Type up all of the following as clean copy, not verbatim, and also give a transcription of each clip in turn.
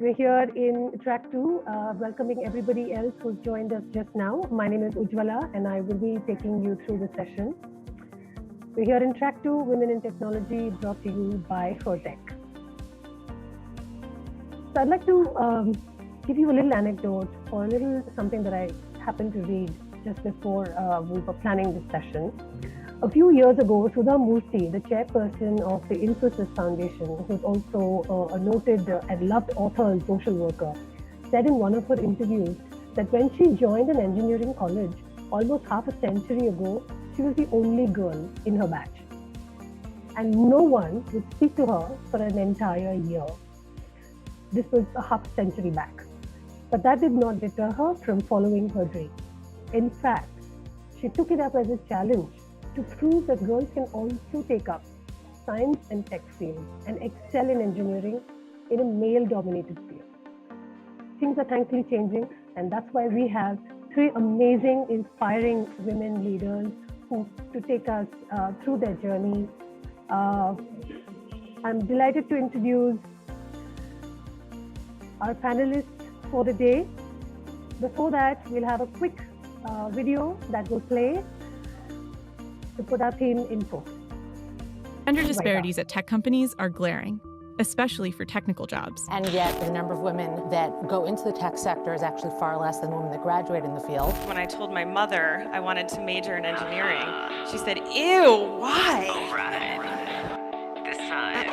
We're here in track 2, welcoming everybody else who's joined us just now. My name is Ujjwala and I will be taking you through the session. We're here in track 2, Women in Technology, brought to you by HerTech. So I'd like to give you a little anecdote or a little something that I happened to read just before we were planning this session. A few years ago, Sudha Murthy, the chairperson of the Infosys Foundation, who's also a noted and loved author and social worker, said in one of her interviews that when she joined an engineering college almost half a century ago, she was the only girl in her batch. And no one would speak to her for an entire year. This was a half century back. But that did not deter her from following her dream. In fact, she took it up as a challenge to prove that girls can also take up science and tech fields and excel in engineering in a male-dominated field. Things are thankfully changing, and that's why we have 3 amazing, inspiring women leaders to take us through their journey. I'm delighted to introduce our panelists for the day. Before that, we'll have a quick video that will play to put our theme in focus. Gender disparities at tech companies are glaring, especially for technical jobs. And yet the number of women that go into the tech sector is actually far less than women that graduate in the field. When I told my mother I wanted to major in engineering, she said, "Ew, why?" All right. This time,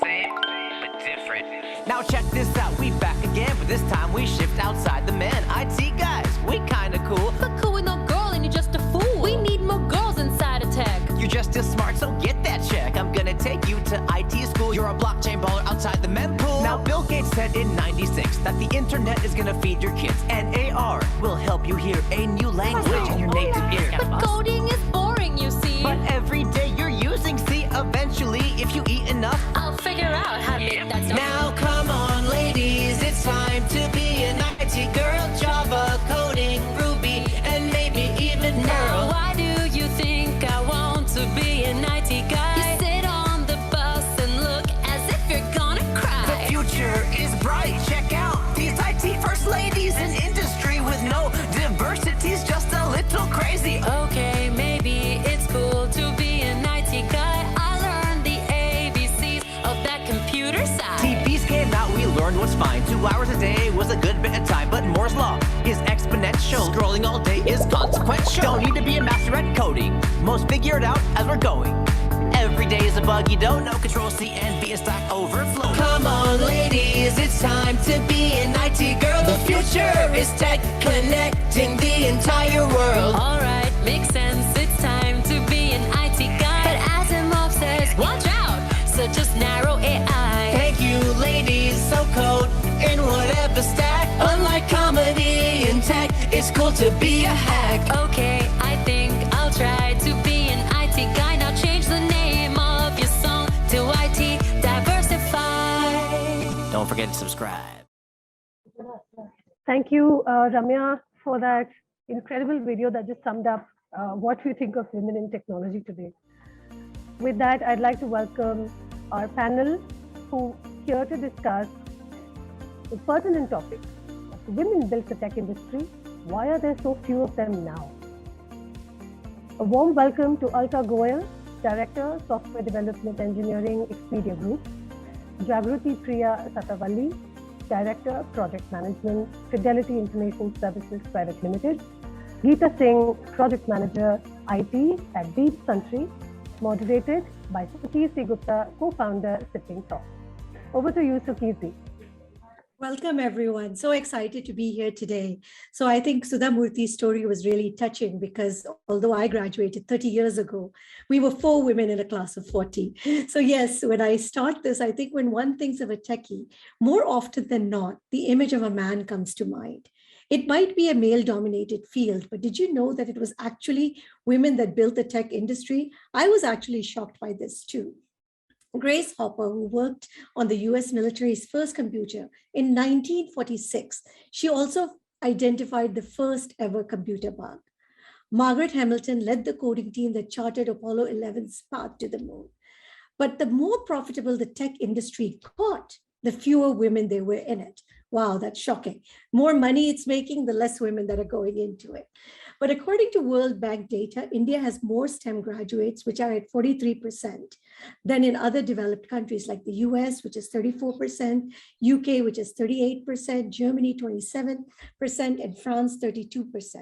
same, but different. Now check this out, we back again, but this time we shift outside the men. IT guys, we kinda cool. Look cool with no girl and you're just a fool. We need more girls inside of tech. You're just as smart, so get that check. I'm gonna take you to IT school. You're a blockchain baller outside the men pool. Now Bill Gates said in '96 that the internet is gonna feed your kids, and AR will help you hear a new language in your native ear. But coding is boring, you see. But every day you're using C. Eventually, if you eat enough, I'll figure out how to make that stuff. Now come on ladies, it's time to be an IT girl. Java, coding, Ruby, and maybe even Now, Perl. why do you think I want to be an IT guy? You sit on the bus and look as if you're gonna cry. The future is bright, check out these IT first ladies. An industry with no diversity's just a little crazy. Okay, maybe it's cool to be an IT guy. I learned the ABCs of that computer side. TPs came out, we learned what's fine. 2 hours a day was a good bit of time, but Moore's law is exponential. Scrolling all day is consequential. Don't need to be a master at coding. Most figure it out as we're going. Every day is a bug you don't know. Control C and V is Stack Overflow. Come on, ladies, it's time to be an IT girl. The future is tech, connecting the entire world. Alright, makes sense, it's time to be an IT guy. But Asimov says, watch out, such a narrow AI. Thank you, ladies, so code in whatever stack. Unlike comedy in tech, it's cool to be a hack. Okay, I think I'll try to be an IT guy. Now change the name of your song to IT Diversify. Don't forget to subscribe. Thank you, Ramya, for that incredible video that just summed up what we think of women in technology today. With that, I'd like to welcome our panel who here to discuss the pertinent topic. Women built the tech industry. Why are there so few of them now? A warm welcome to Alka Goyal, Director, Software Development Engineering, Expedia Group. Jagruti Priya Satavalli, Director, Project Management, Fidelity Information Services Private Limited. Geeta Singh, Project Manager, IT at Deep Santry, moderated by Sukirti Gupta, co-founder, SippingSoft. Over to you, Sukirti. Welcome, everyone. So excited to be here today. So I think Sudha Murthy's story was really touching because although I graduated 30 years ago, we were 4 women in a class of 40. So yes, when I start this, I think when one thinks of a techie, more often than not, the image of a man comes to mind. It might be a male-dominated field, but did you know that it was actually women that built the tech industry? I was actually shocked by this too. Grace Hopper, who worked on the US military's first computer in 1946, she also identified the first ever computer bug. Margaret Hamilton led the coding team that charted Apollo 11's path to the moon. But the more profitable the tech industry got, the fewer women there were in it. Wow, that's shocking. More money it's making, the less women that are going into it. But according to World Bank data, India has more STEM graduates, which are at 43%, than in other developed countries like the US, which is 34%, UK, which is 38%, Germany, 27%, and France, 32%.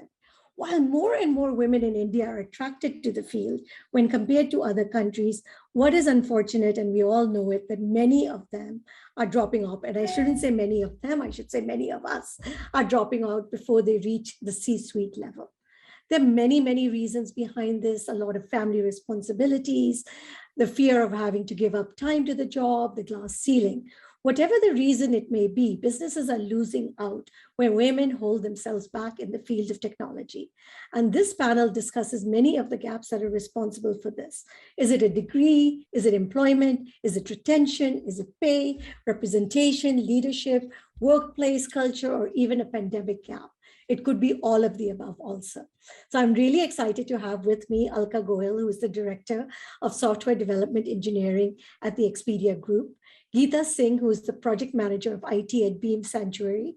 While more and more women in India are attracted to the field when compared to other countries, what is unfortunate, and we all know it, that many of them are dropping off. And I shouldn't say many of them, I should say many of us are dropping out before they reach the C-suite level. There are many, many reasons behind this, a lot of family responsibilities, the fear of having to give up time to the job, the glass ceiling. Whatever the reason it may be, businesses are losing out when women hold themselves back in the field of technology. And this panel discusses many of the gaps that are responsible for this. Is it a degree? Is it employment? Is it retention? Is it pay, representation, leadership, workplace culture, or even a pandemic gap? It could be all of the above also. So I'm really excited to have with me Alka Goel, who is the Director of Software Development Engineering at the Expedia Group, Geeta Singh, who is the Project Manager of IT at Beam Sanctuary,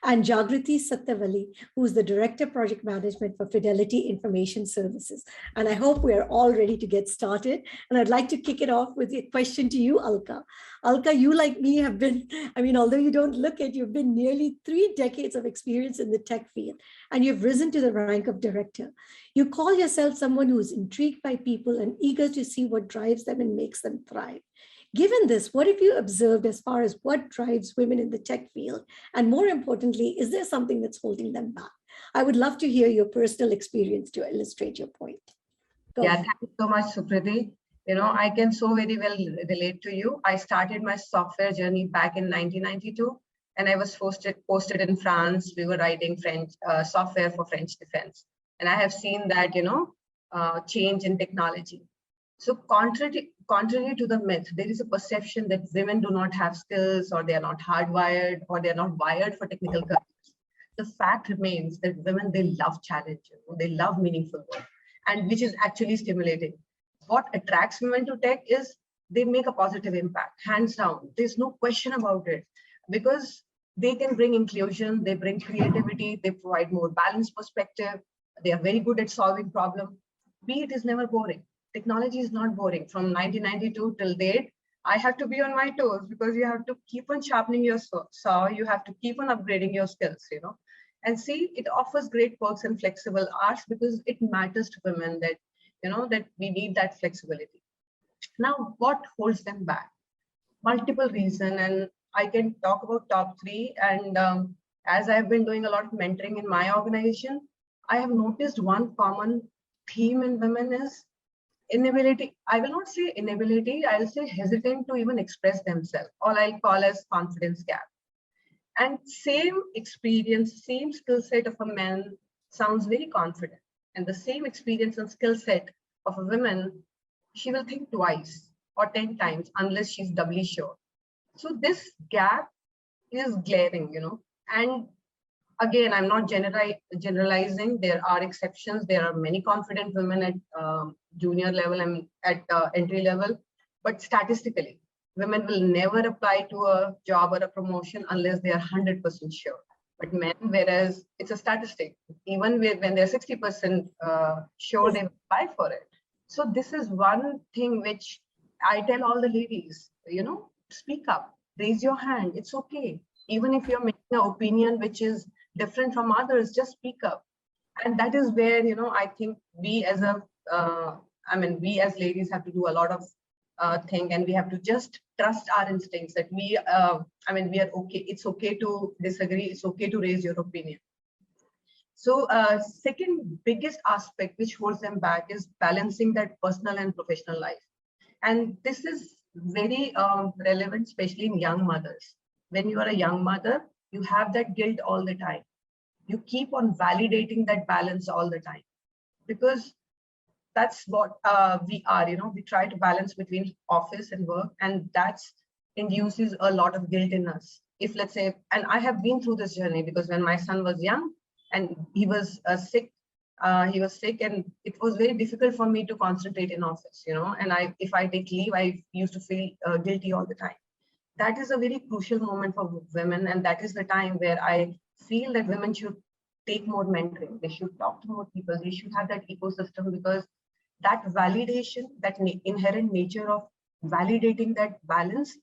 and Jagriti Satyavalli, who is the Director of Project Management for Fidelity Information Services. And I hope we are all ready to get started. And I'd like to kick it off with a question to you, Alka. Alka, you like me have been, although you don't look it, you've been nearly 3 decades of experience in the tech field, and you've risen to the rank of director. You call yourself someone who's intrigued by people and eager to see what drives them and makes them thrive. Given this, what have you observed as far as what drives women in the tech field? And more importantly, is there something that's holding them back? I would love to hear your personal experience to illustrate your point. Thank you so much, Sukriti. I can so very well relate to you. I started my software journey back in 1992, and I was posted in France. We were writing French software for French defense. And I have seen that, change in technology. So contrary to the myth, there is a perception that women do not have skills, or they are not hardwired, or they are not wired for technical careers. The fact remains that women, they love challenge, they love meaningful work, and which is actually stimulating. What attracts women to tech is they make a positive impact, hands down. There's no question about it, because they can bring inclusion, they bring creativity, they provide more balanced perspective, they are very good at solving problems. It is never boring. Technology is not boring. From 1992 till date, I have to be on my toes, because you have to keep on sharpening your saw, you have to keep on upgrading your skills, And see, it offers great perks and flexible hours, because it matters to women that, that we need that flexibility. Now, what holds them back? Multiple reasons, and I can talk about top 3. And as I've been doing a lot of mentoring in my organization, I have noticed one common theme in women is inability. I will not say inability, I'll say hesitant to even express themselves, or I'll call as confidence gap. And same experience, same skill set of a man sounds very confident, and the same experience and skill set of a woman, she will think twice or 10 times unless she's doubly sure. So this gap is glaring, and again, I'm not generalizing. There are exceptions. There are many confident women at junior level and at entry level, but statistically, women will never apply to a job or a promotion unless they are 100% sure. But men, whereas it's a statistic, even when they're 60% sure, they apply for it. So this is one thing which I tell all the ladies, speak up, raise your hand. It's okay. Even if you're making an opinion which is different from others, just speak up. And that is where, I think we as we as ladies have to do a lot of thing, and we have to just trust our instincts that we are okay. It's okay to disagree. It's okay to raise your opinion. So second biggest aspect which holds them back is balancing that personal and professional life. And this is very relevant, especially in young mothers. When you are a young mother, you have that guilt all the time. You keep on validating that balance all the time, because that's what we are, we try to balance between office and work, and that induces a lot of guilt in us. If let's say, and I have been through this journey, because when my son was young and he was sick, and it was very difficult for me to concentrate in office, and if I take leave, I used to feel guilty all the time. that is a very crucial moment for women. And that is the time where I feel that women should take more mentoring. They should talk to more people. They should have that ecosystem, because that validation, that inherent nature of validating that balance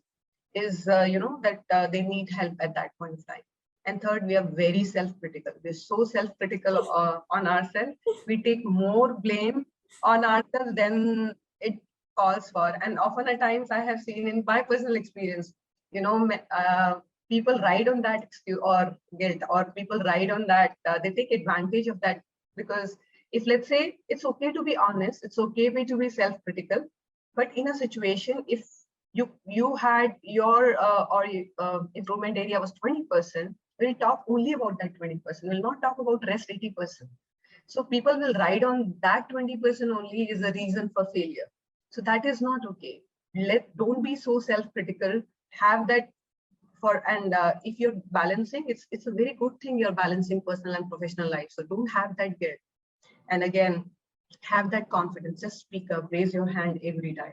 is, that they need help at that point in time. And third, we are very self-critical. We're so self-critical on ourselves. We take more blame on ourselves than it calls for. And often at times I have seen in my personal experience, people ride on that excuse or guilt, or people ride on that, they take advantage of that. Because if, let's say, it's okay to be honest, it's okay to be self-critical, but in a situation, if you had your improvement area was 20%, we'll talk only about that 20%. We'll not talk about rest 80%. So people will ride on that 20% only is a reason for failure. So that is not okay. Don't be so self-critical. Have that if you're balancing, it's a very good thing you're balancing personal and professional life. So don't have that guilt. And again, have that confidence. Just speak up, raise your hand every time.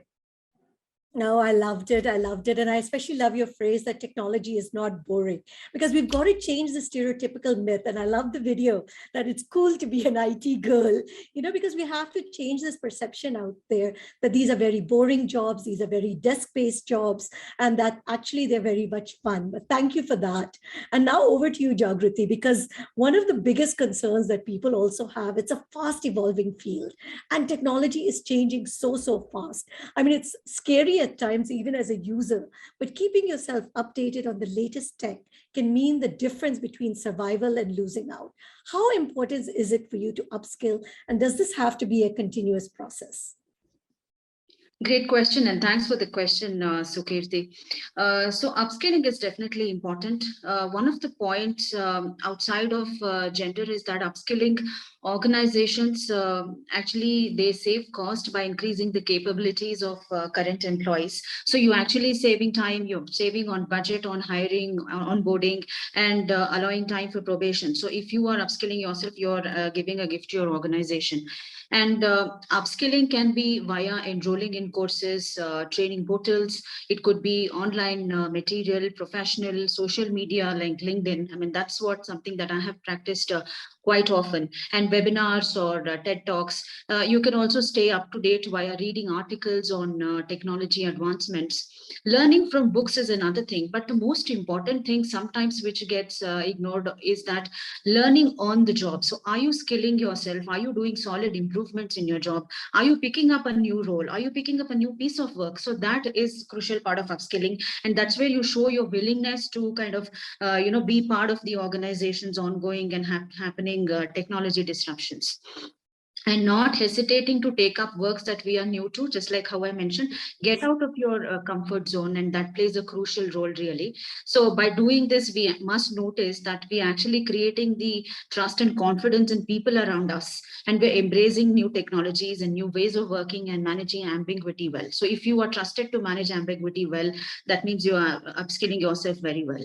No, I loved it. I loved it. And I especially love your phrase that technology is not boring, because we've got to change the stereotypical myth. And I love the video that it's cool to be an IT girl, because we have to change this perception out there that these are very boring jobs. These are very desk-based jobs, and that actually they're very much fun. But thank you for that. And now over to you, Jagriti, because one of the biggest concerns that people also have, it's a fast evolving field and technology is changing so fast. I mean, it's scary at times, even as a user, but keeping yourself updated on the latest tech can mean the difference between survival and losing out. How important is it for you to upskill? And does this have to be a continuous process? Great question, and thanks for the question, Sukirti. So upskilling is definitely important. One of the points outside of gender is that upskilling organizations actually they save cost by increasing the capabilities of current employees. So you're actually saving time, you're saving on budget, on hiring, onboarding, and allowing time for probation. So if you are upskilling yourself, you're giving a gift to your organization. And upskilling can be via enrolling in courses, training portals. It could be online material, professional, social media like LinkedIn. I mean, that's something that I have practiced quite often, and webinars or TED Talks. You can also stay up to date via reading articles on technology advancements. Learning from books is another thing, but the most important thing sometimes which gets ignored is that learning on the job. So are you skilling yourself? Are you doing solid improvements in your job? Are you picking up a new role? Are you picking up a new piece of work? So that is crucial part of upskilling, and that's where you show your willingness to kind of be part of the organization's ongoing and happening technology disruptions, and not hesitating to take up works that we are new to. Just like how I mentioned, get out of your comfort zone, and that plays a crucial role really. So by doing this, we must notice that we are actually creating the trust and confidence in people around us, and we're embracing new technologies and new ways of working and managing ambiguity well. So if you are trusted to manage ambiguity well, that means you are upskilling yourself very well.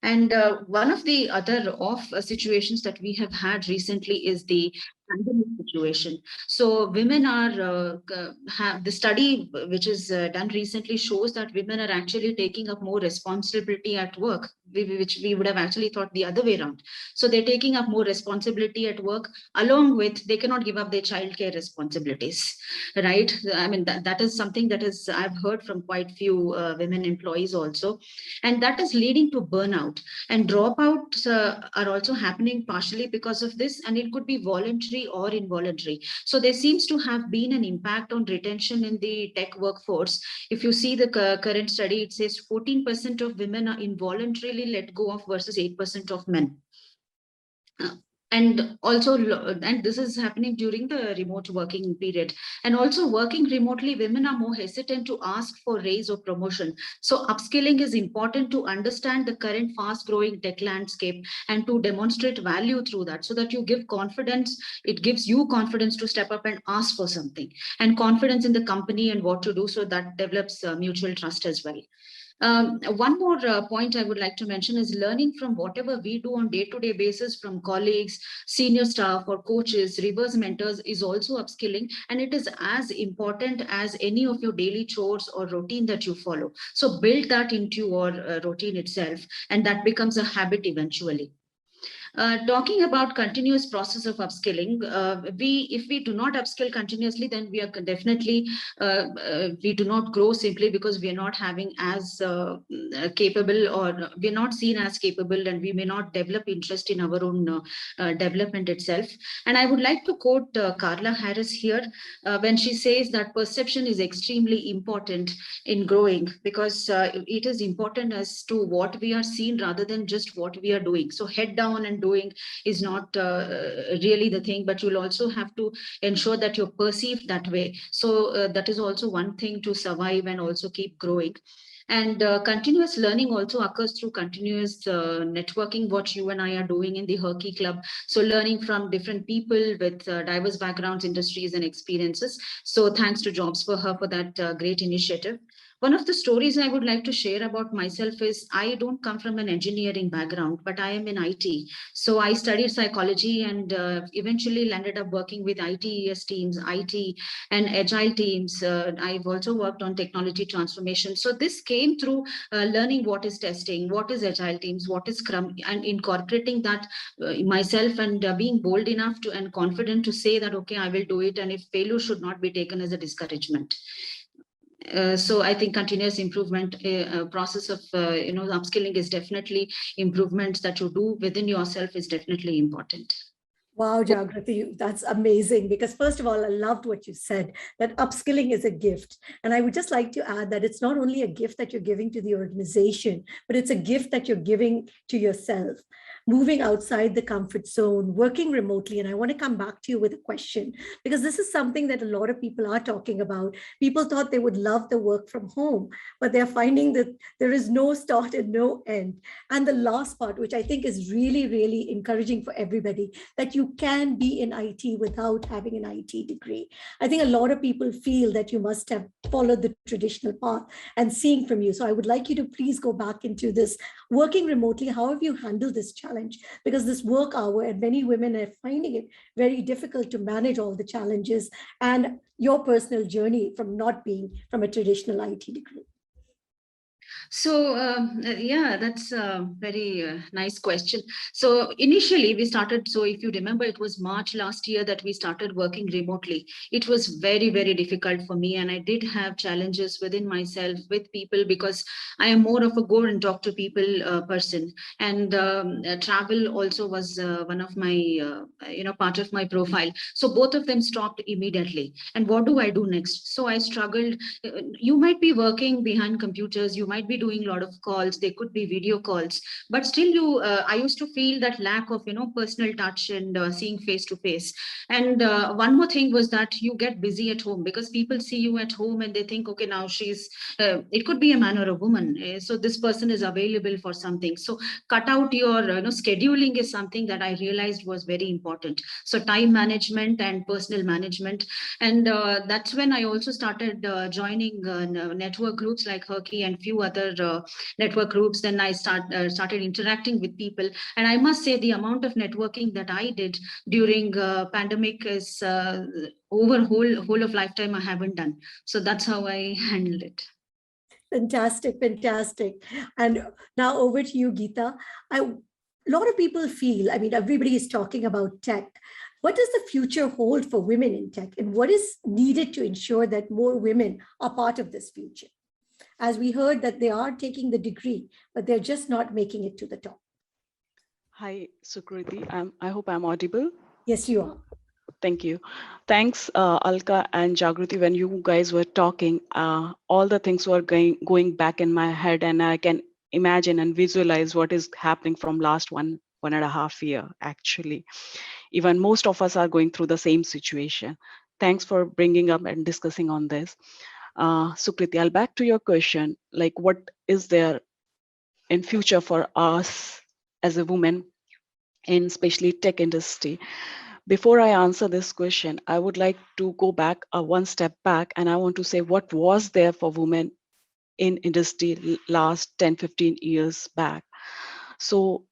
And one of the other situations that we have had recently is the pandemic situation. So women are, the study which is done recently shows that women are actually taking up more responsibility at work, which we would have actually thought the other way around. So they're taking up more responsibility at work, along with they cannot give up their childcare responsibilities, right? I mean, that is something that is, I've heard from quite few women employees also, and that is leading to burnout. And dropouts are also happening partially because of this, and it could be voluntary or involuntary. So there seems to have been an impact on retention in the tech workforce. If you see the current study, it says 14% of women are involuntarily let go of versus 8% of men. And also, and this is happening during the remote working period. And also working remotely, women are more hesitant to ask for raise or promotion. So upskilling is important to understand the current fast growing tech landscape and to demonstrate value through that, so that you give confidence. It gives you confidence to step up and ask for something, and confidence in the company and what to do, so that develops mutual trust as well. One more point I would like to mention is learning from whatever we do on day-to-day basis from colleagues, senior staff or coaches, reverse mentors is also upskilling, and it is as important as any of your daily chores or routine that you follow. So build that into your routine itself, and that becomes a habit eventually. Talking about continuous process of upskilling, if we do not upskill continuously, then we are definitely, we do not grow simply because we are not having as capable, or we're not seen as capable, and we may not develop interest in our own development itself. And I would like to quote Carla Harris here when she says that perception is extremely important in growing, because it is important as to what we are seeing rather than just what we are doing. So head down and doing is not really the thing, but you'll also have to ensure that you're perceived that way. So that is also one thing to survive and also keep growing. And continuous learning also occurs through continuous networking, what you and I are doing in the Herky Club. So learning from different people with diverse backgrounds, industries, and experiences. So thanks to Jobs for Her for that great initiative. One of the stories I would like to share about myself is I don't come from an engineering background, but I am in IT. So I studied psychology and eventually landed up working with ITES teams, IT and agile teams. I've also worked on technology transformation. So this came through learning what is testing, what is agile teams, what is Scrum, and incorporating that myself, and being bold enough to and confident to say that, okay, I will do it. And if failure should not be taken as a discouragement. So I think continuous improvement process of upskilling is definitely improvements that you do within yourself is definitely important. Wow, Jagrati, that's amazing. Because first of all, I loved what you said, that upskilling is a gift. And I would just like to add that it's not only a gift that you're giving to the organization, but it's a gift that you're giving to yourself. Moving outside the comfort zone, working remotely. And I want to come back to you with a question, because this is something that a lot of people are talking about. People thought they would love the work from home, but they're finding that there is no start and no end. And the last part, which I think is really, really encouraging for everybody, that you can be in IT without having an IT degree. I think a lot of people feel that you must have followed the traditional path, and seeing from you. So I would like you to please go back into this working remotely. How have you handled this challenge? Because this work hour, and many women are finding it very difficult to manage all the challenges, and your personal journey from not being from a traditional IT degree. So yeah, that's a very nice question. So initially we started, so if you remember, it was March last year that we started working remotely. It was very, very difficult for me, and I did have challenges within myself with people, because I am more of a go and talk to people person, and travel also was one of my part of my profile. So both of them stopped immediately. And what do I do next? So I struggled. You might be working behind computers, you might be doing a lot of calls, they could be video calls, but still I used to feel that lack of personal touch and seeing face to face. And one more thing was that you get busy at home, because people see you at home and they think, okay, now she's it could be a man or a woman, so this person is available for something. So cut out your scheduling is something that I realized was very important. So time management and personal management. And that's when I also started joining network groups like Herky and few other network groups. Then I started interacting with people, and I must say the amount of networking that I did during pandemic is over whole of lifetime I haven't done. So that's how I handled it. Fantastic, fantastic. And now over to you, Geeta. A lot of people feel, I mean, everybody is talking about tech. What does the future hold for women in tech, and what is needed to ensure that more women are part of this future? As we heard that they are taking the degree, but they're just not making it to the top. Hi, Sukriti. I hope I'm audible. Yes, you are. Thank you. Thanks, Alka and Jagriti. When you guys were talking, all the things were going back in my head, and I can imagine and visualize what is happening from last one and a half year, actually. Even most of us are going through the same situation. Thanks for bringing up and discussing on this. Sukriti, I'll back to your question, like what is there in future for us as a woman in especially tech industry? Before I answer this question, I would like to go back one step back, and I want to say what was there for women in industry last 10-15 years back. So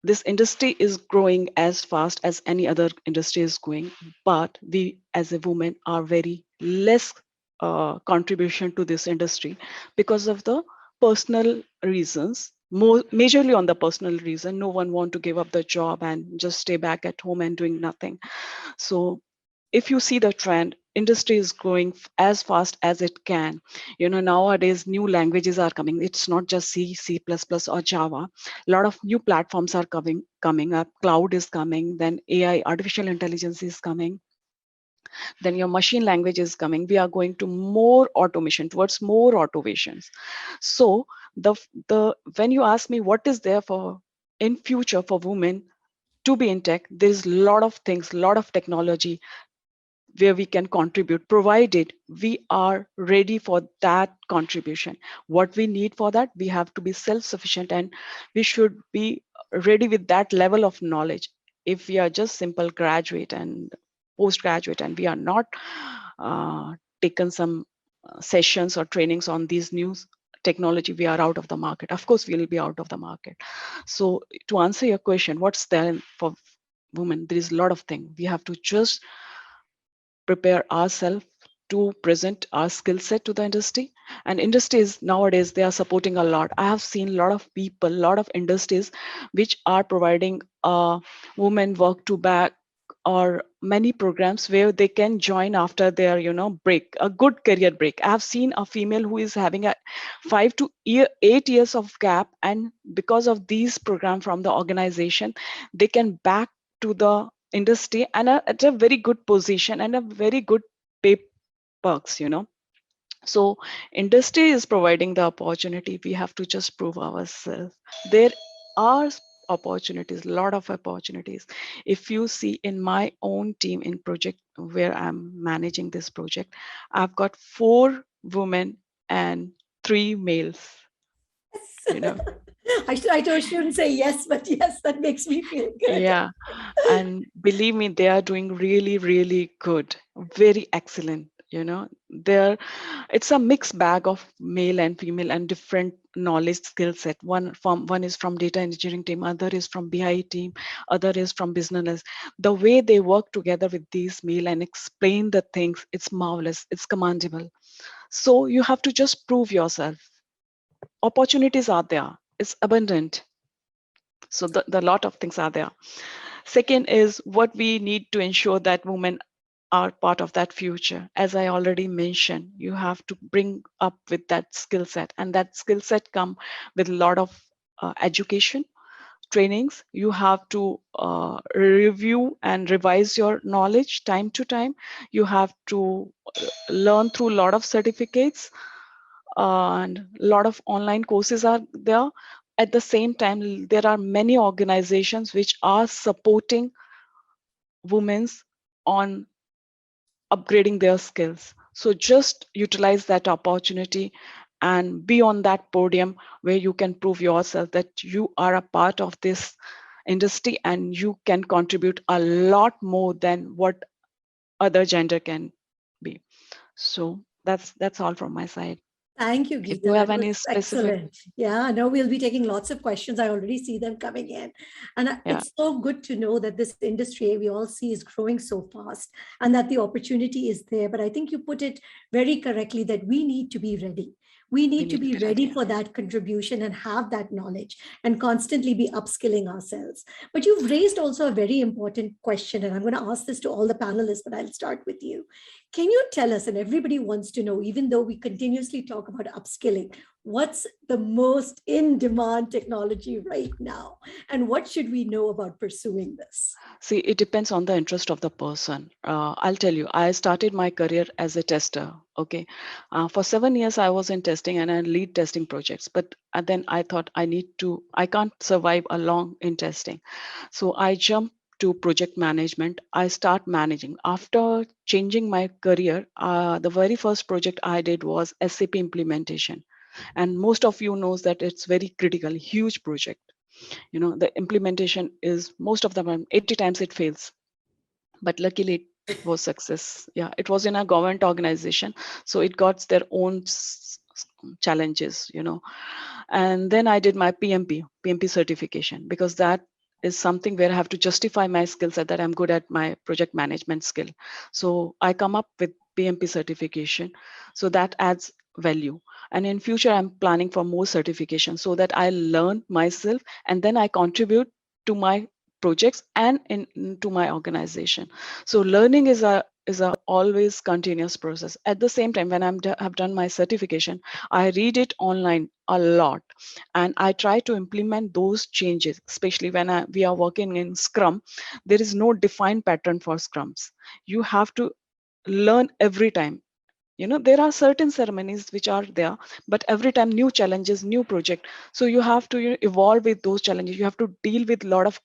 this industry is growing as fast as any other industry is going, but we as a woman are very less contribution to this industry because of the personal reasons, more majorly on the personal reason. No one want to give up the job and just stay back at home and doing nothing. So if you see the trend, industry is growing as fast as it can. Nowadays new languages are coming. It's not just C++ or Java. A lot of new platforms are coming up. Cloud is coming, then AI, artificial intelligence is coming, then your machine language is coming. We are going to more automation, towards more automations. So the when you ask me what is there for in future for women to be in tech, there's a lot of things, a lot of technology where we can contribute, provided we are ready for that contribution. What we need for that, we have to be self-sufficient, and we should be ready with that level of knowledge. If we are just simple graduate and postgraduate and we are not taken some sessions or trainings on these new technology, we are out of the market. Of course, we will be out of the market. So to answer your question, what's there for women? There is a lot of things. We have to just prepare ourselves to present our skill set to the industry. And industries nowadays, they are supporting a lot. I have seen a lot of people, a lot of industries which are providing women work to back or many programs where they can join after their break, a good career break. I have seen a female who is having a 5 to 8 years of gap, and because of these programs from the organization, they can back to the industry and at a very good position and a very good pay perks. So industry is providing the opportunity. We have to just prove ourselves. There are opportunities, a lot of opportunities. If you see in my own team in project where I'm managing this project, I've got 4 women and 3 males. I shouldn't say yes, but yes, that makes me feel good. Yeah, and believe me, they are doing really, really good, very excellent. It's a mixed bag of male and female and different knowledge skill set. One is from data engineering team, other is from BI team, other is from business. The way they work together with these male and explain the things, it's marvelous, it's commendable. So you have to just prove yourself. Opportunities are there, it's abundant. So the lot of things are there. Second is what we need to ensure that women are part of that future. As I already mentioned, you have to bring up with that skill set, and that skill set come with a lot of education, trainings. You have to review and revise your knowledge time to time. You have to learn through a lot of certificates, and a lot of online courses are there. At the same time, there are many organizations which are supporting women on upgrading their skills. So just utilize that opportunity and be on that podium where you can prove yourself that you are a part of this industry and you can contribute a lot more than what other gender can be. So that's all from my side. Thank you, Geeta. If you have That any was specific, excellent. Yeah, no, we'll be taking lots of questions. I already see them coming in. And it's so good to know that this industry we all see is growing so fast and that the opportunity is there. But I think you put it very correctly that we need to be ready. We need to be ready for that contribution and have that knowledge and constantly be upskilling ourselves. But you've raised also a very important question, and I'm going to ask this to all the panelists, but I'll start with you. Can you tell us, and everybody wants to know, even though we continuously talk about upskilling, what's the most in-demand technology right now? And what should we know about pursuing this? See, it depends on the interest of the person. I'll tell you, I started my career as a tester. Okay. For 7 years, I was in testing and I lead testing projects. But then I thought I can't survive along in testing. So I jumped to project management. I start managing. After changing my career, the very first project I did was SAP implementation. And most of you knows that it's very critical, huge project. The implementation is most of the time, 80 times it fails. But luckily it was success. Yeah, it was in a government organization. So it got their own challenges, And then I did my PMP certification, because that is something where I have to justify my skill set, that I'm good at my project management skill. So I come up with PMP certification, so that adds value. And in future, I'm planning for more certification so that I learn myself and then I contribute to my projects and to my organization. So learning is a always continuous process. At the same time, when have done my certification, I read it online a lot, and I try to implement those changes. Especially when we are working in Scrum, there is no defined pattern for Scrums. You have to learn every time. There are certain ceremonies which are there, but every time new challenges, new project. So you have to evolve with those challenges. You have to deal with a lot of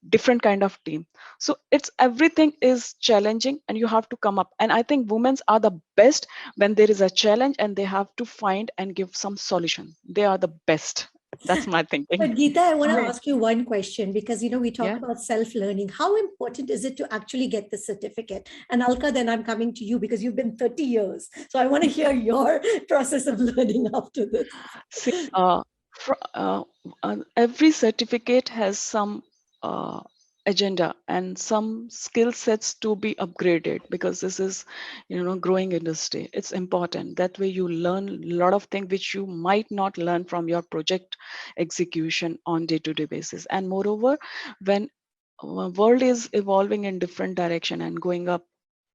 different kind of team. So it's everything is challenging and you have to come up. And I think women are the best when there is a challenge and they have to find and give some solution. They are the best. That's my thinking. But Geeta, I want to ask you one question, because we talk about self-learning. How important is it to actually get the certificate? And Alka, then I'm coming to you because you've been 30 years. So I want to hear your process of learning after this. See, every certificate has some agenda and some skill sets to be upgraded, because this is growing industry. It's important that way you learn a lot of things which you might not learn from your project execution on day-to-day basis. And moreover, when world is evolving in different direction and going up,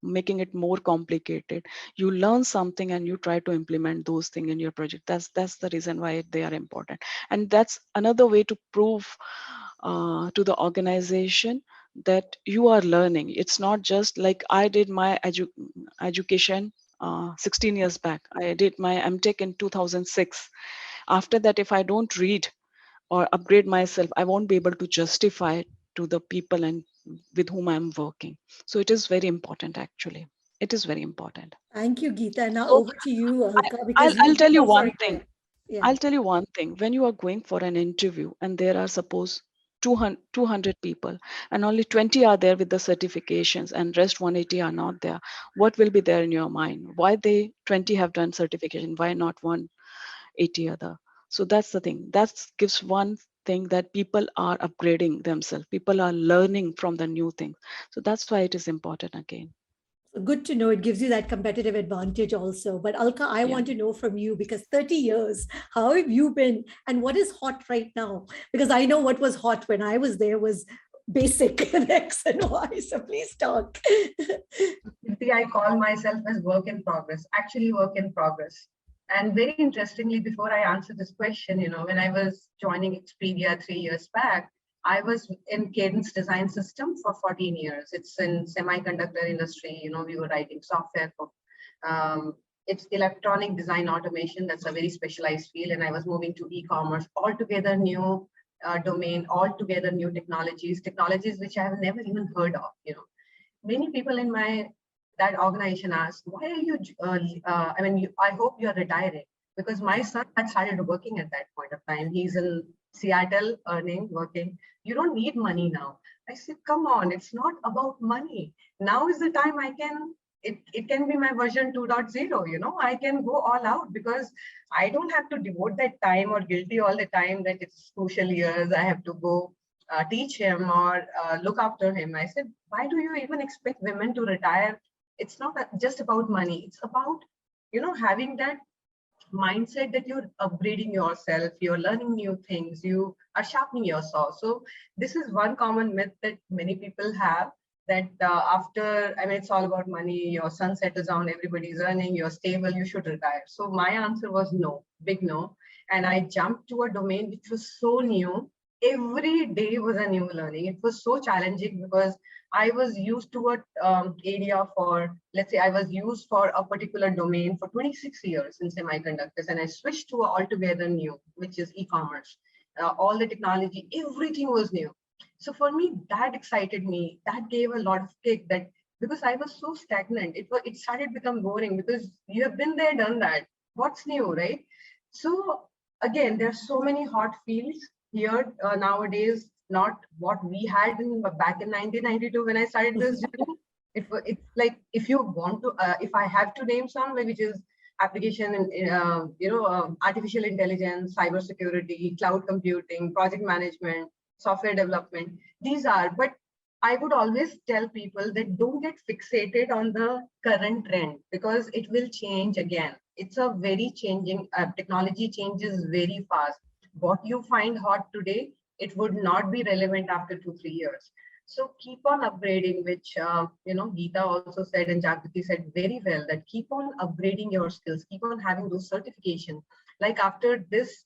making it more complicated, you learn something and you try to implement those things in your project. That's the reason why they are important. And that's another way to prove to the organization that you are learning. It's not just like I did my education 16 years back. I did my MTech in 2006. After that, if I don't read or upgrade myself, I won't be able to justify to the people and with whom I'm working. So it is very important, actually. It is very important. Thank you, Geeta. Now over to you, Alka. I'll tell you one thing. I'll tell you one thing. When you are going for an interview and there are suppose 200 people and only 20 are there with the certifications and rest 180 are not there, what will be there in your mind? Why they 20 have done certification? Why not 180 other? So that's the thing. That gives one thing, that people are upgrading themselves. People are learning from the new things. So that's why it is important again. Good to know. It gives you that competitive advantage also. But Alka, I want to know from you, because 30 years, how have you been and what is hot right now? Because I know what was hot when I was there was basic X and Y. So please talk. I call myself as work in progress, actually work in progress. And very interestingly, before I answer this question, when I was joining Expedia 3 years back, I was in Cadence Design System for 14 years. It's in semiconductor industry. We were writing software for, it's electronic design automation. That's a very specialized field. And I was moving to e-commerce, altogether new domain, altogether new technologies which I have never even heard of. Many people in that organization asked, why are you, I hope you're retiring, because my son had started working at that point of time. He's in Seattle, working. You don't need money now. I said, come on, it's not about money. Now is the time it can be my version 2.0, I can go all out, because I don't have to devote that time or guilty all the time that it's crucial years. I have to go teach him or look after him. I said, why do you even expect women to retire? It's not just about money. It's about, having that mindset that you're upgrading yourself, you're learning new things, you are sharpening your saw. So this is one common myth that many people have, that after, it's all about money, your son settles down, everybody's earning, you're stable, you should retire. So my answer was no, big no. And I jumped to a domain which was so new. Every day was a new learning. It was so challenging because I was used to an area for, let's say I was used for a particular domain for 26 years in semiconductors, and I switched to altogether new, which is e-commerce. All the technology, everything was new. So for me, that excited me. That gave a lot of kick, that because I was so stagnant, it started to become boring, because you have been there, done that. What's new, right? So again, there's so many hot fields here nowadays, not what we had back in 1992 when I started this journey. It's like, if you want to, if I have to name some, which is application and artificial intelligence, cybersecurity, cloud computing, project management, software development. These are, but I would always tell people that don't get fixated on the current trend because it will change again. It's a very changing, technology changes very fast. What you find hot today, it would not be relevant after 2-3 years. So keep on upgrading, which, Geeta also said and Jagriti said very well, that keep on upgrading your skills, keep on having those certifications. Like after this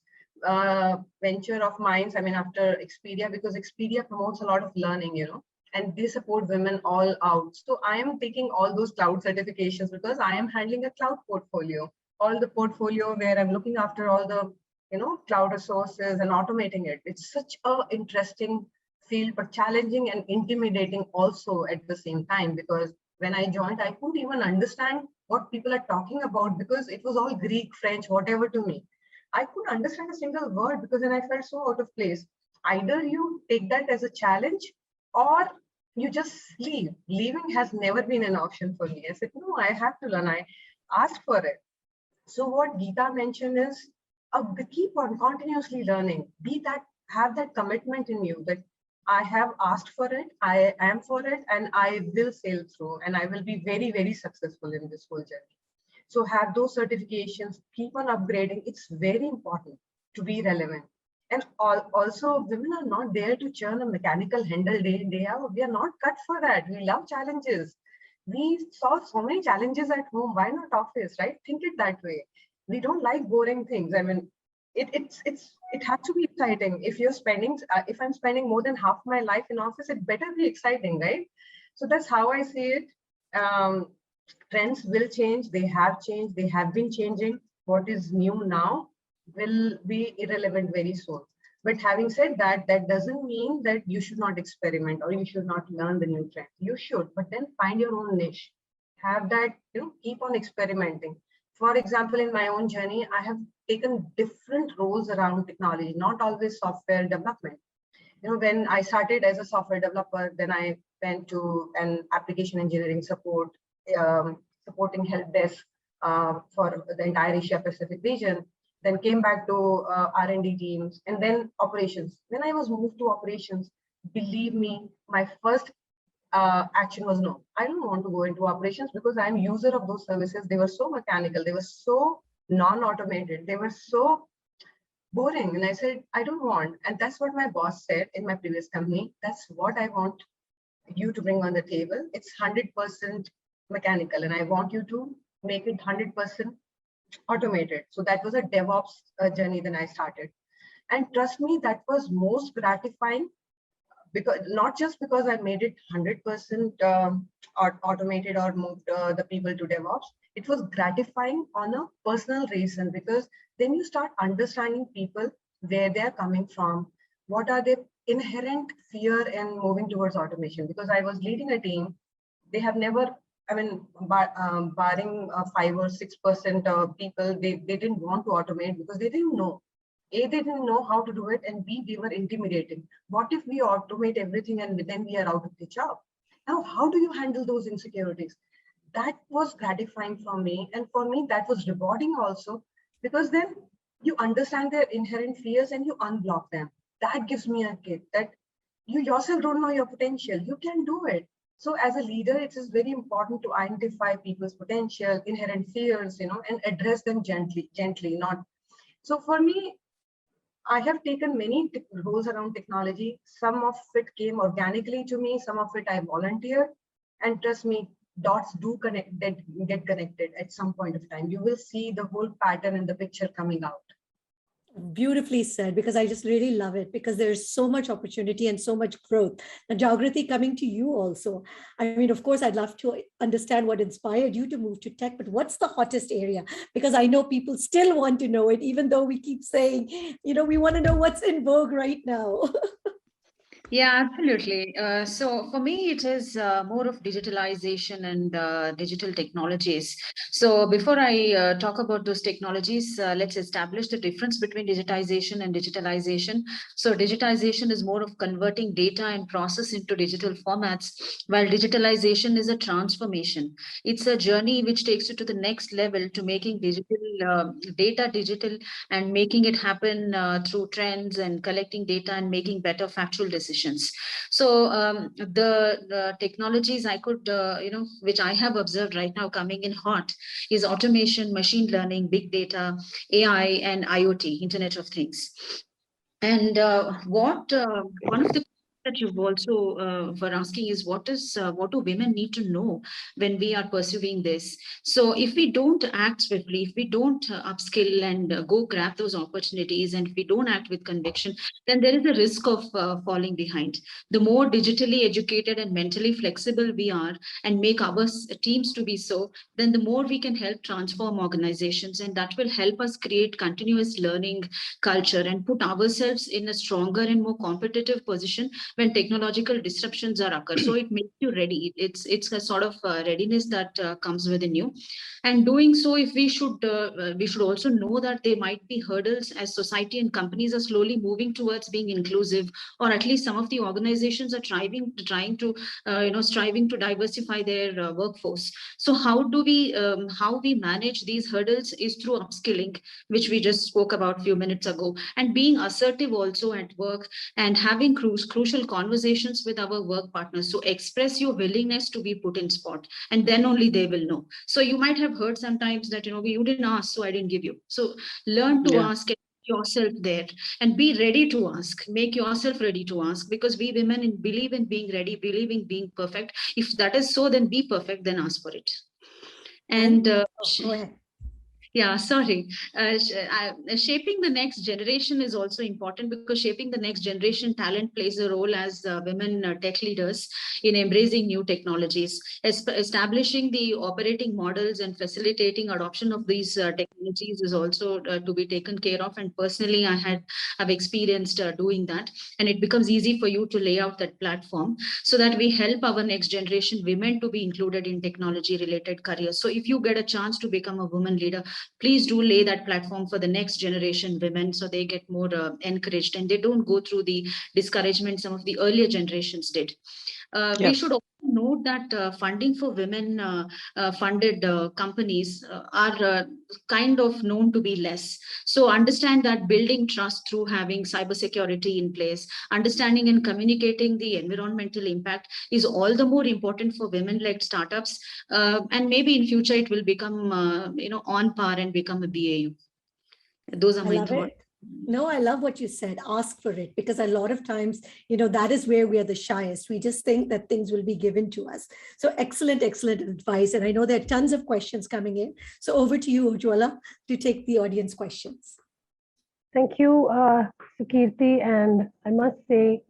venture of mine, after Expedia, because Expedia promotes a lot of learning, and they support women all out. So I am taking all those cloud certifications because I am handling a cloud portfolio, all the portfolio where I'm looking after all the, cloud resources and automating it. It's such an interesting field, but challenging and intimidating also at the same time, because when I joined, I couldn't even understand what people are talking about because it was all Greek, French, whatever to me. I couldn't understand a single word because then I felt so out of place. Either you take that as a challenge or you just leave. Leaving has never been an option for me. I said, no, I have to learn. I asked for it. So what Geeta mentioned is keep on continuously learning. Have that commitment in you that I have asked for it, I am for it, and I will sail through, and I will be very, very successful in this whole journey. So have those certifications, keep on upgrading. It's very important to be relevant. And also, women are not there to churn a mechanical handle day in, day out. We are not cut for that. We love challenges. We saw so many challenges at home. Why not office, right? Think it that way. We don't like boring things. It has to be exciting. If if I'm spending more than half my life in office, it better be exciting, right? So that's how I see it. Trends will change. They have changed. They have been changing. What is new now will be irrelevant very soon. But having said that, that doesn't mean that you should not experiment or you should not learn the new trend. You should, but then find your own niche. Have that, keep on experimenting. For example, in my own journey, I have taken different roles around technology, not always software development. When I started as a software developer, then I went to an application engineering support, supporting help desk for the entire Asia Pacific region, then came back to R&D teams, and then operations. When I was moved to operations, believe me, my first action was no. I don't want to go into operations because I'm user of those services. They were so mechanical. They were so non-automated. They were so boring. And I said, I don't want. And that's what my boss said in my previous company. That's what I want you to bring on the table. It's 100% mechanical. And I want you to make it 100% automated. So that was a DevOps journey that I started. And trust me, that was most gratifying. Because not just because I made it 100% automated or moved the people to DevOps, it was gratifying on a personal reason, because then you start understanding people, where they're coming from, what are their inherent fear in moving towards automation. Because I was leading a team, they have never, barring 5 or 6% of people, they didn't want to automate because they didn't know. A, they didn't know how to do it, and B, they were intimidating. What if we automate everything and then we are out of the job? Now, how do you handle those insecurities? That was gratifying for me. And for me, that was rewarding also, because then you understand their inherent fears and you unblock them. That gives me a kick that you yourself don't know your potential. You can do it. So as a leader, it is very important to identify people's potential, inherent fears, and address them gently, not. So for me, I have taken many roles around technology. Some of it came organically to me. Some of it I volunteered. And trust me, dots do get connected at some point of time. You will see the whole pattern and the picture coming out. Beautifully said, because I just really love it, because there's so much opportunity and so much growth. Now, Jagriti, coming to you also. Of course, I'd love to understand what inspired you to move to tech, but what's the hottest area? Because I know people still want to know it, even though we keep saying, we want to know what's in vogue right now. Yeah, absolutely. So for me, it is more of digitalization and digital technologies. So before I talk about those technologies, let's establish the difference between digitization and digitalization. So digitization is more of converting data and process into digital formats, while digitalization is a transformation. It's a journey which takes you to the next level to making data digital and making it happen through trends and collecting data and making better factual decisions. So the technologies I could, which I have observed right now coming in hot is automation, machine learning, big data, AI, and IoT, Internet of Things. And one of the that you've also were asking is what do women need to know when we are pursuing this? So if we don't act swiftly, if we don't upskill and go grab those opportunities, and if we don't act with conviction, then there is a risk of falling behind. The more digitally educated and mentally flexible we are and make our teams to be so, then the more we can help transform organizations, and that will help us create continuous learning culture and put ourselves in a stronger and more competitive position when technological disruptions are occur. So it makes you ready. It's a sort of readiness that comes within you. And doing so, if we should also know that there might be hurdles as society and companies are slowly moving towards being inclusive, or at least some of the organizations are striving to diversify their workforce. So how we manage these hurdles is through upskilling, which we just spoke about a few minutes ago, and being assertive also at work and having crucial conversations with our work partners. So express your willingness to be put in spot, and then only they will know. So you might have heard sometimes that, you didn't ask, so I didn't give you. So learn to ask yourself there and be ready to ask. Make yourself ready to ask, because we women believe in being ready, believe in being perfect. If that is so, then be perfect, then ask for it. And go ahead. Yeah, sorry. Shaping the next generation is also important, because shaping the next generation talent plays a role as women tech leaders in embracing new technologies, establishing the operating models and facilitating adoption of these technologies is also to be taken care of. And personally, have experienced doing that, and it becomes easy for you to lay out that platform so that we help our next generation women to be included in technology related careers. So if you get a chance to become a woman leader, please do lay that platform for the next generation women, so they get more encouraged and they don't go through the discouragement some of the earlier generations did. We should also note that funding for women funded companies are kind of known to be less. So understand that building trust through having cybersecurity in place, understanding and communicating the environmental impact is all the more important for women-led startups. And maybe in future it will become on par and become a BAU. Those are my thoughts. No, I love what you said. Ask for it, because a lot of times, that is where we are the shyest. We just think that things will be given to us. So excellent, excellent advice. And I know there are tons of questions coming in. So over to you, Ujwala, to take the audience questions. Thank you, Sukirti. And I must say,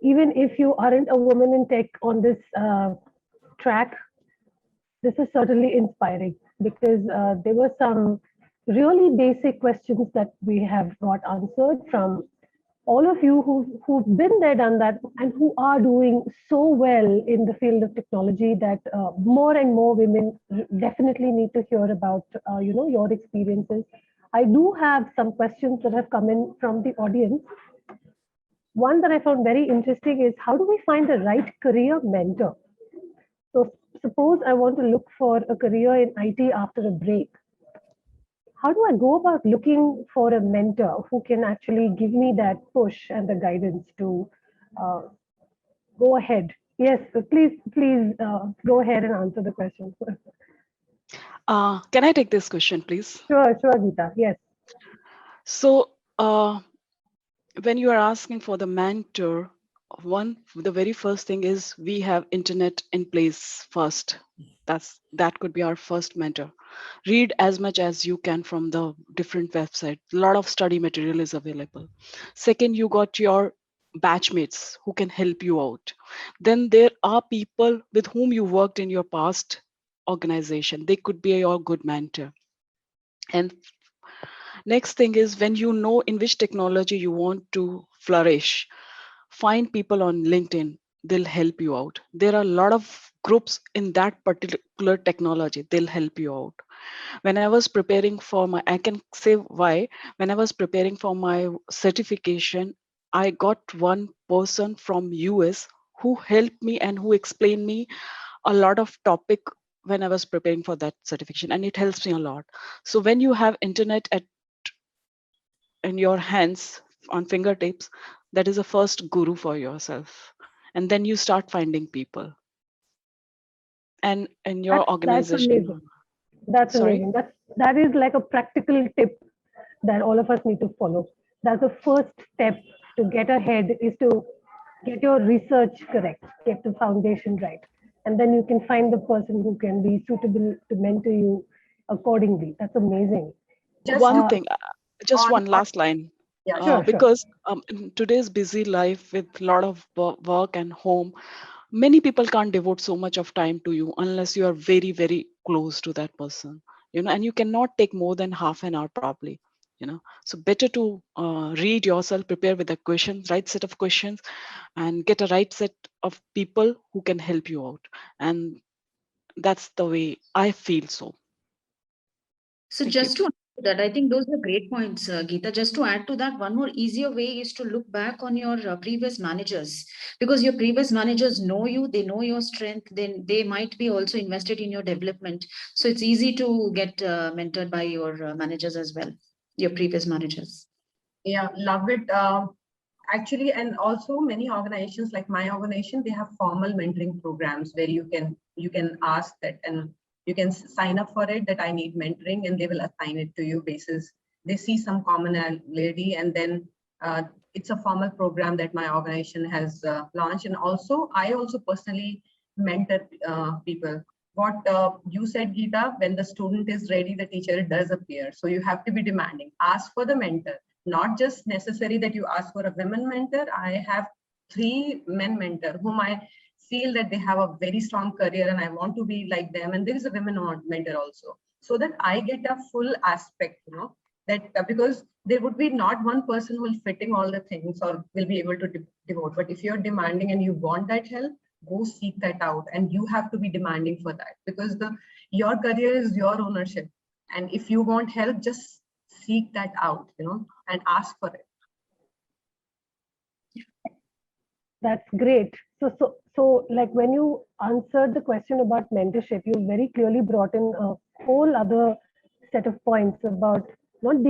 even if you aren't a woman in tech on this track, this is certainly inspiring, because there were some really basic questions that we have got answered from all of you who've been there, done that, and who are doing so well in the field of technology that more and more women definitely need to hear about, your experiences. I do have some questions that have come in from the audience. One that I found very interesting is, how do we find the right career mentor? So suppose I want to look for a career in IT after a break. How do I go about looking for a mentor who can actually give me that push and the guidance to go ahead? Yes, please go ahead and answer the question. Can I take this question, please? Sure, Geeta. Yes. So when you are asking for the mentor, the very first thing is we have internet in place first. That could be our first mentor. Read as much as you can from the different websites. A lot of study material is available. Second, you got your batchmates who can help you out. Then there are people with whom you worked in your past organization. They could be your good mentor. And next thing is, when you know in which technology you want to flourish, find people on LinkedIn, they'll help you out. There are a lot of groups in that particular technology, they'll help you out. When I was preparing for my, I can say why, when I was preparing for my certification, I got one person from US who helped me and who explained me a lot of topic when I was preparing for that certification, and it helps me a lot. So when you have internet in your hands on fingertips, that is the first guru for yourself, and then you start finding people and in your That's organization. amazing. That's Sorry? amazing. That is like a practical tip that all of us need to follow. That's the first step to get ahead, is to get your research correct, get the foundation right, and then you can find the person who can be suitable to mentor you accordingly. That's amazing. One thing, just on- one last line. Yeah, Sure. Because in today's busy life with a lot of work and home, many people can't devote so much of time to you unless you are very, very close to that person, and you cannot take more than half an hour probably, so better to read yourself, prepare with the questions, right set of questions, and get a right set of people who can help you out. And that's the way I feel. So just to add to that, I think those are great points, Geeta. Just to add to that, one more easier way is to look back on your previous managers, because your previous managers know you, they know your strength, then they might be also invested in your development. So it's easy to get mentored by your managers as well, your previous managers. Yeah, love it. Actually, and also many organizations like my organization, they have formal mentoring programs where you can ask that, and you can sign up for it that I need mentoring, and they will assign it to you basis they see some commonality, and then it's a formal program that my organization has launched. And also, I also personally mentor people. What you said, Geeta, when the student is ready, the teacher does appear. So you have to be demanding. Ask for the mentor. Not just necessary that you ask for a women mentor. I have 3 men mentor whom I feel that they have a very strong career and I want to be like them. And there is a women mentor also, so that I get a full aspect, that because there would be not one person who will fitting all the things or will be able to devote. But if you're demanding and you want that help, go seek that out, and you have to be demanding for that, because your career is your ownership. And if you want help, just seek that out, and ask for it. That's great. So like when you answered the question about mentorship, you very clearly brought in a whole other set of points about not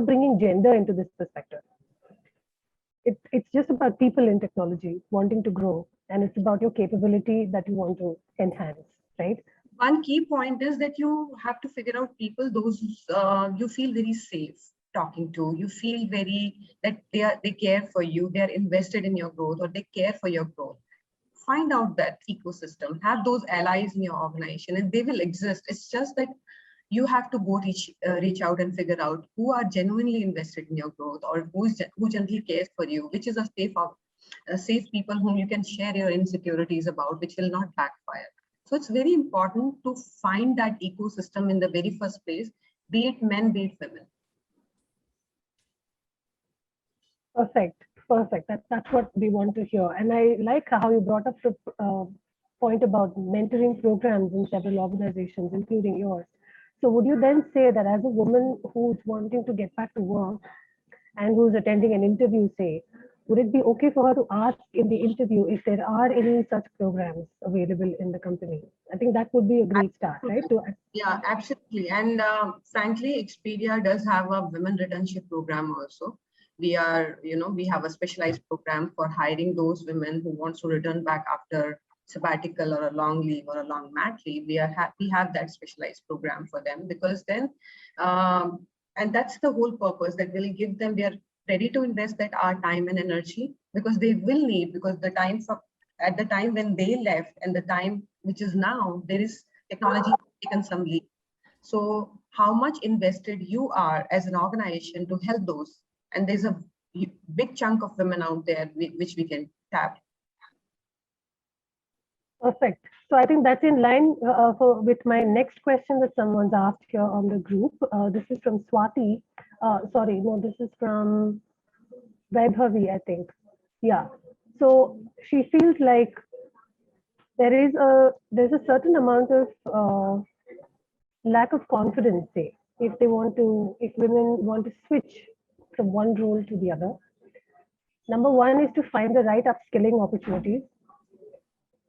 bringing gender into this perspective. It's just about people in technology wanting to grow, and it's about your capability that you want to enhance, right? One key point is that you have to figure out people, those you feel very safe talking to. You feel that they care for you, they are invested in your growth, or they care for your growth. Find out that ecosystem, have those allies in your organization, and they will exist. It's just that you have to go reach out and figure out who are genuinely invested in your growth, or who generally cares for you, which is a safe people whom you can share your insecurities about, which will not backfire. So it's very important to find that ecosystem in the very first place, be it men, be it women. Perfect. That's what we want to hear. And I like how you brought up the point about mentoring programs in several organizations, including yours. So would you then say that as a woman who's wanting to get back to work and who's attending an interview, say, would it be okay for her to ask in the interview if there are any such programs available in the company? I think that would be a great start, right? Yeah, absolutely. And frankly, Expedia does have a women returnship program also. We have a specialized program for hiring those women who wants to return back after sabbatical or a long leave or a long mat leave. We have that specialized program for them, because then, and that's the whole purpose, that will give them, we are ready to invest that our time and energy, because they will need, because at the time when they left and the time which is now, there is technology taken some leap. So how much invested you are as an organization to help those, and there's a big chunk of women out there which we can tap. Perfect. So I think that's in line with my next question that someone's asked here on the group. This is from Swati. This is from Vaibhavi, I think. Yeah. So she feels like there's a certain amount of lack of confidence, say, if women want to switch from one role to the other. Number one is to find the right upskilling opportunities.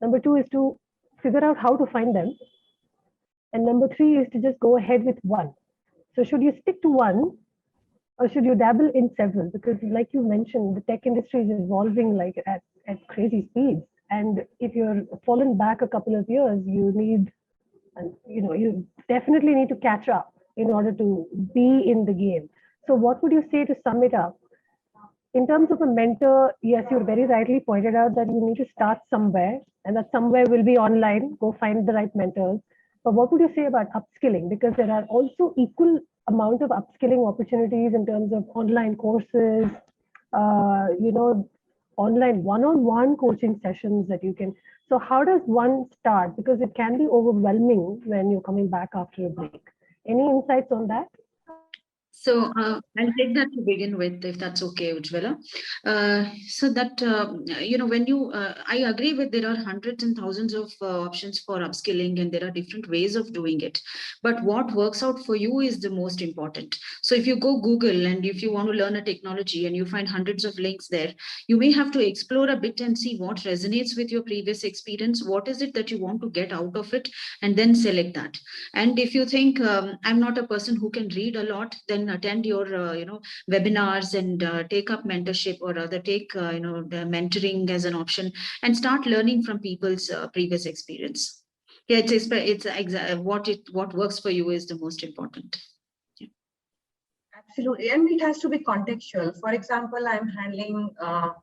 Number two is to figure out how to find them. And number three is to just go ahead with one. So should you stick to one, or should you dabble in several? Because like you mentioned, the tech industry is evolving like at crazy speeds. And if you're fallen back a couple of years, you definitely need to catch up in order to be in the game. So what would you say to sum it up? In terms of a mentor, yes, you very rightly pointed out that you need to start somewhere, and that somewhere will be online. Go find the right mentors. But what would you say about upskilling? Because there are also equal amount of upskilling opportunities in terms of online courses, online one-on-one coaching sessions that you can. So how does one start? Because it can be overwhelming when you're coming back after a break. Any insights on that? So I'll take that to begin with, if that's okay, Ujjwala. So that, when you, I agree with there are hundreds and thousands of options for upskilling, and there are different ways of doing it. But what works out for you is the most important. So if you go Google and if you want to learn a technology and you find hundreds of links there, you may have to explore a bit and see what resonates with your previous experience. What is it that you want to get out of it? And then select that. And if you think I'm not a person who can read a lot, then attend your webinars and take up mentorship, or rather take the mentoring as an option, and start learning from people's previous experience. Yeah, what works for you is the most important. Yeah. Absolutely, and it has to be contextual. For example, I'm handling a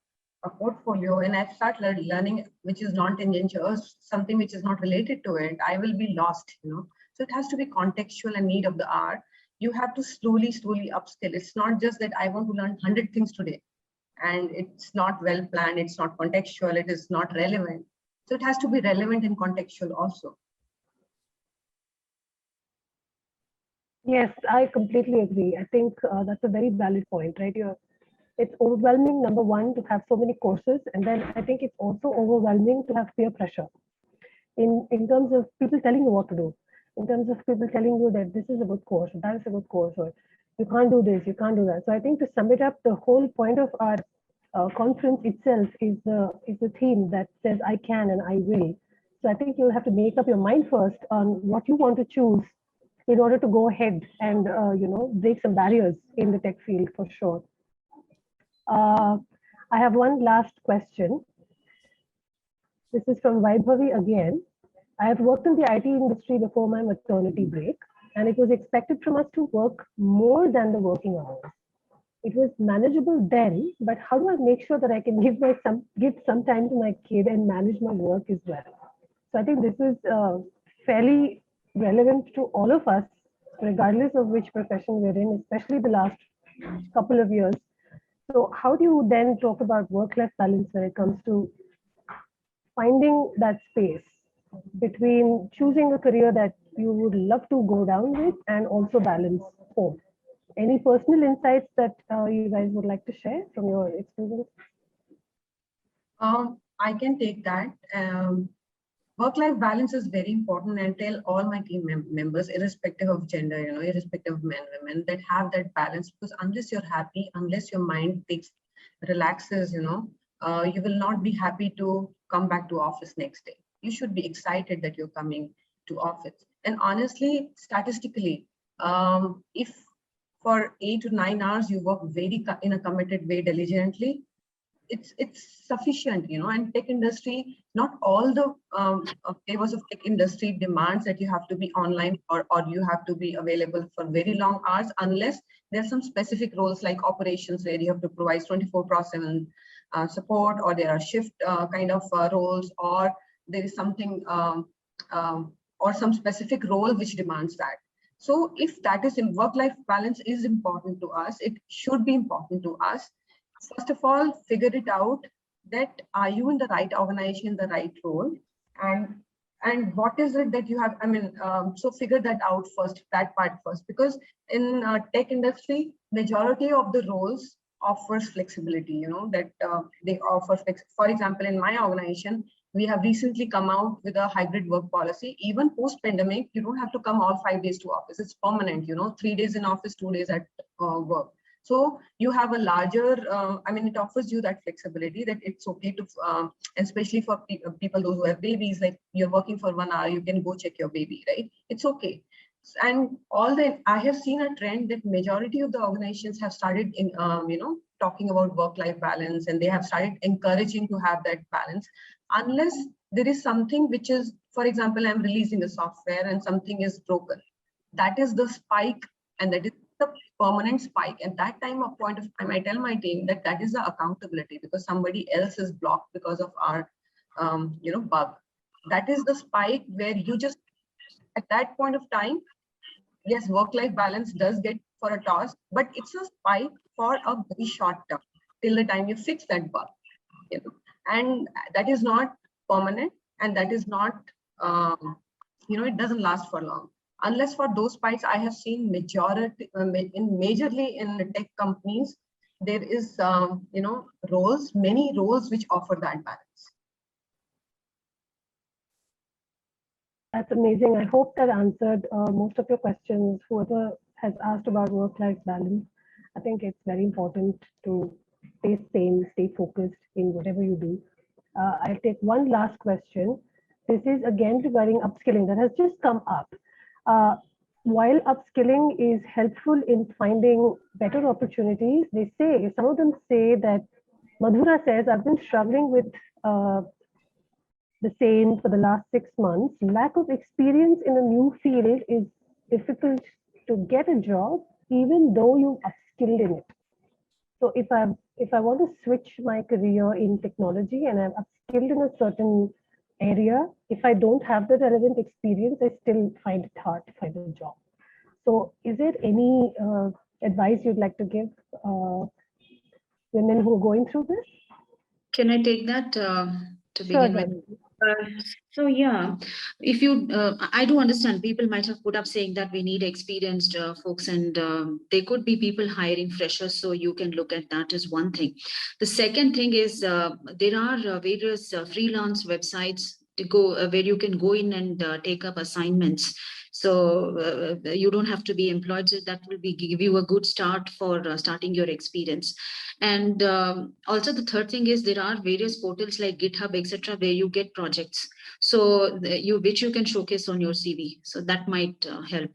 portfolio and I start learning which is non-tangential, or something which is not related to it, I will be lost, So it has to be contextual and need of the hour. You have to slowly upskill. It's not just that I want to learn 100 things today and it's not well planned, it's not contextual, it is not relevant. So it has to be relevant and contextual also. Yes, I completely agree. I think that's a very valid point, right? It's overwhelming, number one, to have so many courses. And then I think it's also overwhelming to have peer pressure in terms of people telling you what to do. In terms of people telling you that this is a good course, that is a good course, or you can't do this, you can't do that. So I think to sum it up, the whole point of our conference itself is the theme that says I can and I will. So I think you'll have to make up your mind first on what you want to choose in order to go ahead and break some barriers in the tech field for sure. I have one last question. This is from Vaibhavi again. I have worked in the IT industry before my maternity break, and it was expected from us to work more than the working hours. It was manageable then, but how do I make sure that I can give some time to my kid and manage my work as well? So I think this is fairly relevant to all of us, regardless of which profession we're in, especially the last couple of years. So how do you then talk about work-life balance when it comes to finding that space between choosing a career that you would love to go down with and also balance home? Any personal insights that you guys would like to share from your experience? I can take that. Work-life balance is very important, and tell all my team members, irrespective of gender, irrespective of men, women, that have that balance. Because unless you're happy, unless your mind relaxes, you will not be happy to come back to office next day. You should be excited that you're coming to office. And honestly, statistically, if for 8 to 9 hours you work in a committed way, diligently, it's sufficient, and tech industry, not all the favors of tech industry demands that you have to be online or you have to be available for very long hours, unless there's some specific roles like operations where you have to provide 24/7 support, or there are shift kind of roles, or there is something or some specific role which demands that. So if that is in work-life balance is important to us, it should be important to us. First of all, figure it out that are you in the right organization, the right role, and what is it that you have, so figure that out first, that part first, because in tech industry, majority of the roles offers flexibility, that they offer for example, in my organization, we have recently come out with a hybrid work policy. Even post-pandemic, you don't have to come all 5 days to office. It's permanent, 3 days in office, 2 days at work. So you have a larger, it offers you that flexibility that it's okay to, especially for people those who have babies, like you're working for 1 hour, you can go check your baby, right? It's okay. And I have seen a trend that majority of the organizations have started in, talking about work-life balance, and they have started encouraging to have that balance, unless there is something which is, for example, I'm releasing a software and something is broken. That is the spike, and that is the permanent spike. At that point of time, I tell my team that is the accountability, because somebody else is blocked because of our, bug. That is the spike where you just, at that point of time, yes, work-life balance does get for a toss, but it's a spike for a very short term till the time you fix that bug, and that is not permanent, and that is not, it doesn't last for long. Unless for those spikes, I have seen majorly in the tech companies, there is, many roles which offer that balance. That's amazing. I hope that answered most of your questions. Whoever has asked about work-life balance, I think it's very important to stay sane, stay focused in whatever you do. I'll take one last question. This is again regarding upskilling that has just come up. While upskilling is helpful in finding better opportunities, some of them say that, Madhura says, I've been struggling with the same for the last 6 months. Lack of experience in a new field is difficult to get a job, even though you upskilled in it. So if I want to switch my career in technology and I'm upskilled in a certain area, if I don't have the relevant experience, I still find it hard to find a job. So is there any advice you'd like to give women who are going through this? Can I take that to begin with? So yeah, if you, I do understand people might have put up saying that we need experienced folks, and there could be people hiring freshers, so you can look at that as one thing. The second thing is there are various freelance websites to go where you can go in and take up assignments. So you don't have to be employed. So that will give you a good start for starting your experience. And also the third thing is there are various portals like GitHub, etc., where you get projects. So which you can showcase on your CV. So that might help.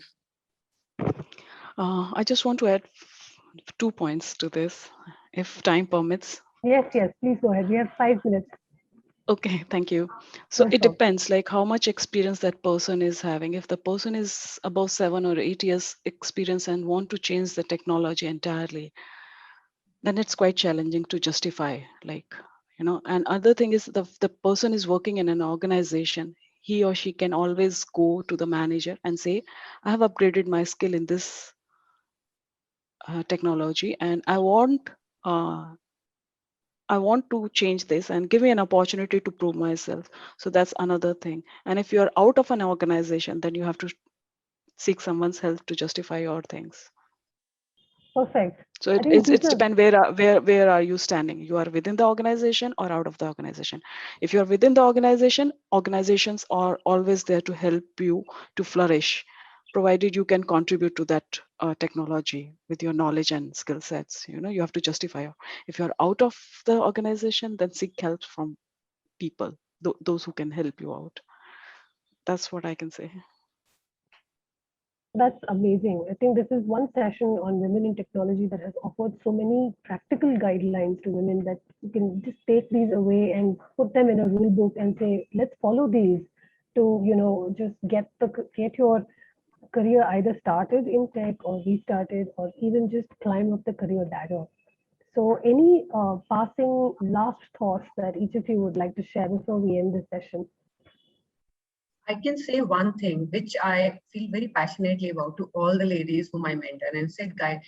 I just want to add 2 points to this, if time permits. Yes, please go ahead. We have 5 minutes. Okay, thank you. So it depends, like how much experience that person is having. If the person is above 7 or 8 years experience and want to change the technology entirely, then it's quite challenging to justify, and other thing is the person is working in an organization, he or she can always go to the manager and say, I have upgraded my skill in this technology, and I want to change this and give me an opportunity to prove myself. So that's another thing. And if you're out of an organization, then you have to seek someone's help to justify your things. Perfect. So it depends where are you standing? You are within the organization or out of the organization. If you're within the organization, organizations are always there to help you to flourish, provided you can contribute to that technology with your knowledge and skill sets. You have to justify. If you're out of the organization, then seek help from people, those who can help you out. That's what I can say. That's amazing. I think this is one session on women in technology that has offered so many practical guidelines to women that you can just take these away and put them in a rule book and say, let's follow these to, just get your career either started in tech or restarted, or even just climb up the career ladder. So any passing last thoughts that each of you would like to share before we end this session? I can say one thing, which I feel very passionately about to all the ladies whom I mentor, and said, guys,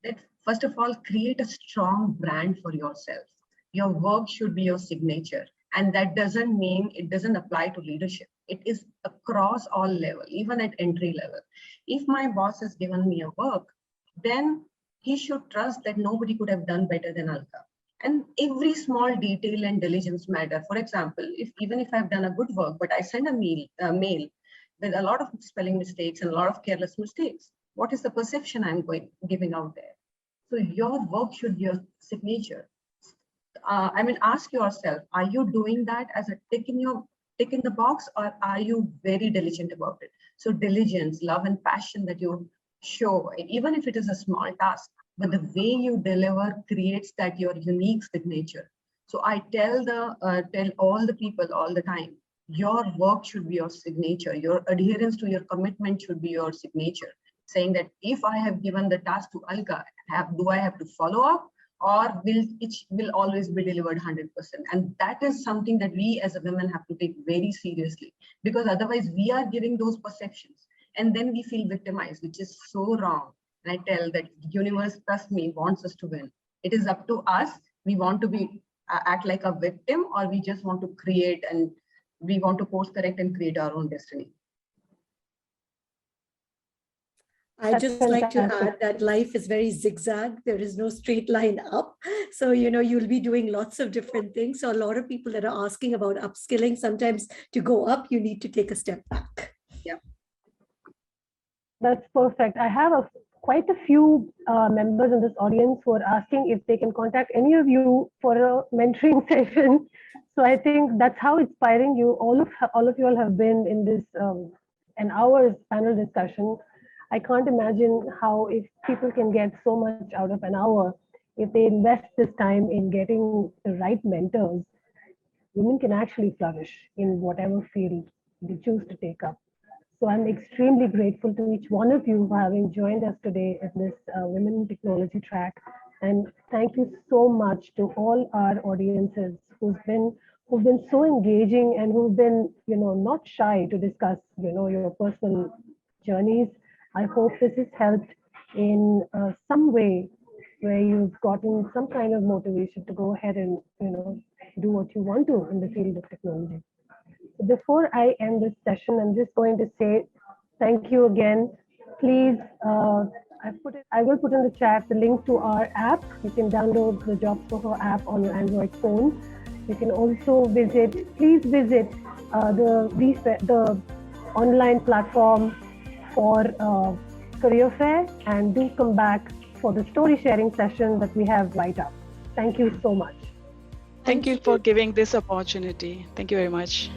that first of all, create a strong brand for yourself. Your work should be your signature. And that doesn't mean it doesn't apply to leadership. It is across all levels, even at entry level. If my boss has given me a work, then he should trust that nobody could have done better than Alka. And every small detail and diligence matter. For example, even if I've done a good work, but I send a mail with a lot of spelling mistakes and a lot of careless mistakes, what is the perception I'm giving out there? So your work should be your signature. Ask yourself, are you doing that as a tick in the box, or are you very diligent about it? So diligence, love and passion that you show, even if it is a small task, but the way you deliver creates that your unique signature. So I tell all the people all the time, your work should be your signature. Your adherence to your commitment should be your signature. Saying that if I have given the task to Alka, do I have to follow up, or it will always be delivered 100%? And that is something that we as a women have to take very seriously, because otherwise we are giving those perceptions and then we feel victimized, which is so wrong. And I tell that universe, trust me, wants us to win. It is up to us. We want to be act like a victim, or we just want to create and we want to course correct and create our own destiny. I just like to add that life is very zigzag. There is no straight line up. So, you'll be doing lots of different things. So a lot of people that are asking about upskilling, sometimes to go up, you need to take a step back. Yeah. That's perfect. I have quite a few members in this audience who are asking if they can contact any of you for a mentoring session. So I think that's how inspiring all of you all have been in this an hour's panel discussion. I can't imagine how, if people can get so much out of an hour, if they invest this time in getting the right mentors, women can actually flourish in whatever field they choose to take up. So I'm extremely grateful to each one of you for having joined us today at this Women in Technology track. And thank you so much to all our audiences who've been so engaging and who've been, not shy to discuss, your personal journeys. I hope this has helped in some way where you've gotten some kind of motivation to go ahead and, do what you want to in the field of technology. So before I end this session, I'm just going to say thank you again. Please, I will put in the chat the link to our app. You can download the Jobs for Her app on your Android phone. You can also please visit the online platform for Career Fair, and do come back for the story sharing session that we have right up. Thank you so much. Thank you for giving this opportunity. Thank you very much.